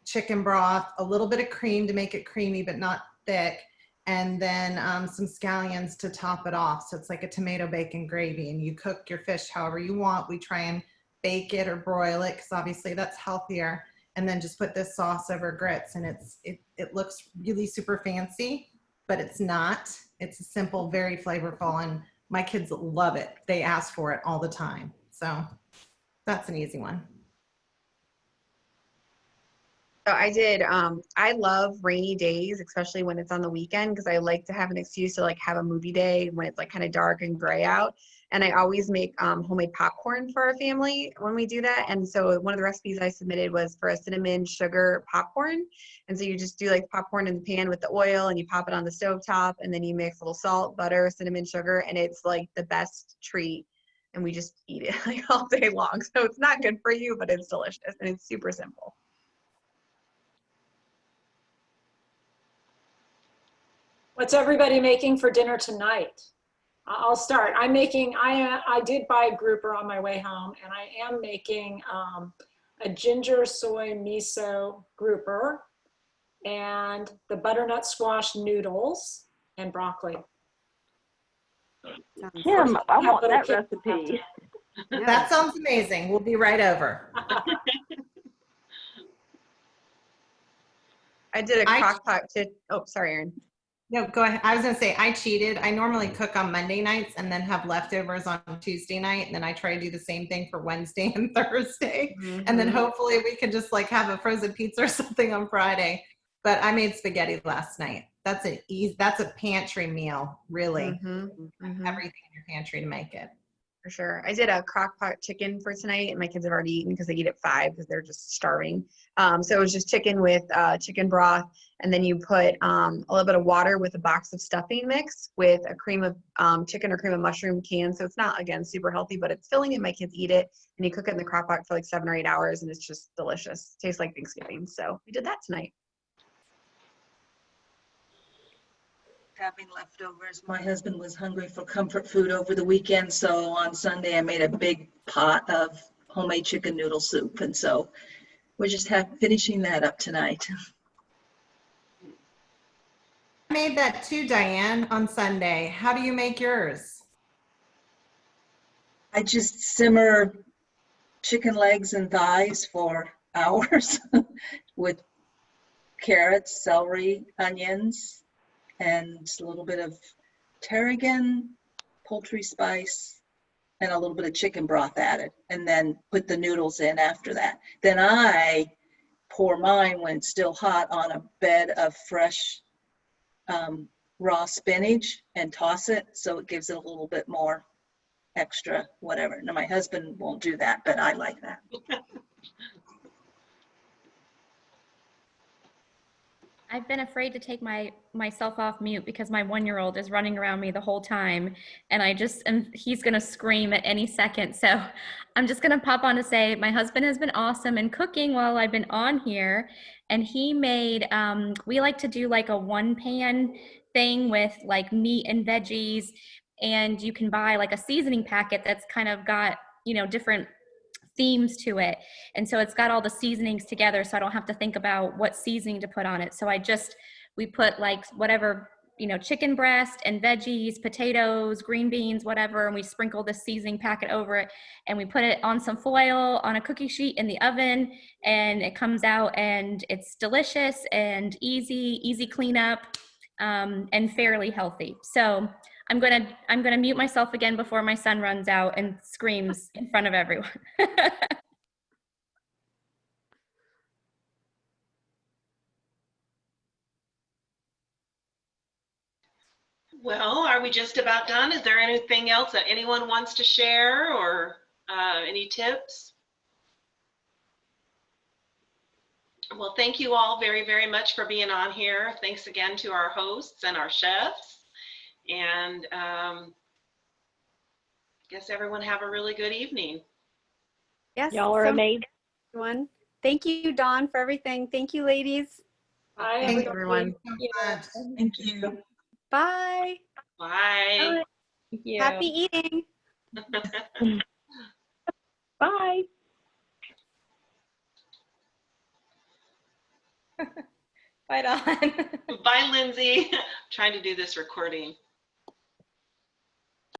chicken broth, a little bit of cream to make it creamy but not thick, and then some scallions to top it off. So it's like a tomato bacon gravy, and you cook your fish however you want. We try and bake it or broil it because obviously that's healthier, and then just put this sauce over grits, and it looks really super fancy, but it's not. It's a simple, very flavorful, and my kids love it. They ask for it all the time. So that's an easy one. So I did, I love rainy days, especially when it's on the weekend, because I like to have an excuse to like have a movie day when it's like kind of dark and gray out. And I always make homemade popcorn for our family when we do that. And so one of the recipes I submitted was for a cinnamon sugar popcorn. And so you just do like popcorn in the pan with the oil and you pop it on the stovetop, and then you mix a little salt, butter, cinnamon sugar, and it's like the best treat. And we just eat it like all day long. So it's not good for you, but it's delicious and it's super simple. What's everybody making for dinner tonight? I'll start. I did buy a grouper on my way home, and I am making a ginger soy miso grouper, and the butternut squash noodles and broccoli. Kim, I want Little that kids recipe. That sounds amazing. We'll be right over. I did a I- crock pot oh, sorry, Erin. No, go ahead. I was gonna say, I cheated. I normally cook on Monday nights and then have leftovers on Tuesday night. And then I try to do the same thing for Wednesday and Thursday. And then hopefully we can just like have a frozen pizza or something on Friday. But I made spaghetti last night. That's a pantry meal, really. Everything in your pantry to make it. For sure. I did a crock pot chicken for tonight, and my kids have already eaten because they eat at 5 because they're just starving. So it was just chicken with chicken broth, and then you put a little bit of water with a box of stuffing mix with a cream of chicken or cream of mushroom can. So it's not, again, super healthy, but it's filling, and my kids eat it. And you cook it in the crock pot for like 7 or 8 hours, and it's just delicious. Tastes like Thanksgiving. So we did that tonight. Having leftovers. My husband was hungry for comfort food over the weekend, so on Sunday I made a big pot of homemade chicken noodle soup, and so we're just finishing that up tonight. I made that too, Diane, on Sunday. How do you make yours? I just simmer chicken legs and thighs for hours with carrots, celery, onions, and a little bit of tarragon, poultry spice, and a little bit of chicken broth added, and then put the noodles in after that. Then I pour mine when it's still hot on a bed of fresh raw spinach and toss it, so it gives it a little bit more extra whatever. Now my husband won't do that, but I like that. I've been afraid to take myself off mute because my 1-year-old is running around me the whole time, and he's gonna scream at any second. So I'm just gonna pop on to say my husband has been awesome in cooking while I've been on here, and he made we like to do like a 1-pan thing with like meat and veggies, and you can buy like a seasoning packet that's kind of got, you know, different themes to it, and so it's got all the seasonings together, so I don't have to think about what seasoning to put on it. So we put like whatever, you know, chicken breast and veggies, potatoes, green beans, whatever, and we sprinkle the seasoning packet over it, and we put it on some foil on a cookie sheet in the oven, and it comes out, and it's delicious and easy cleanup, and fairly healthy. So I'm gonna mute myself again before my son runs out and screams in front of everyone. Well, are we just about done? Is there anything else that anyone wants to share, or any tips? Well, thank you all very, very much for being on here. Thanks again to our hosts and our chefs. And guess everyone have a really good evening. Yes. Y'all are amazing. Everyone. Thank you, Dawn, for everything. Thank you, ladies. Bye, Thanks, everyone. Thank you. Bye. Bye. Thank you. Happy eating. Bye. Bye, Dawn. Bye, Lindsay. I'm trying to do this recording.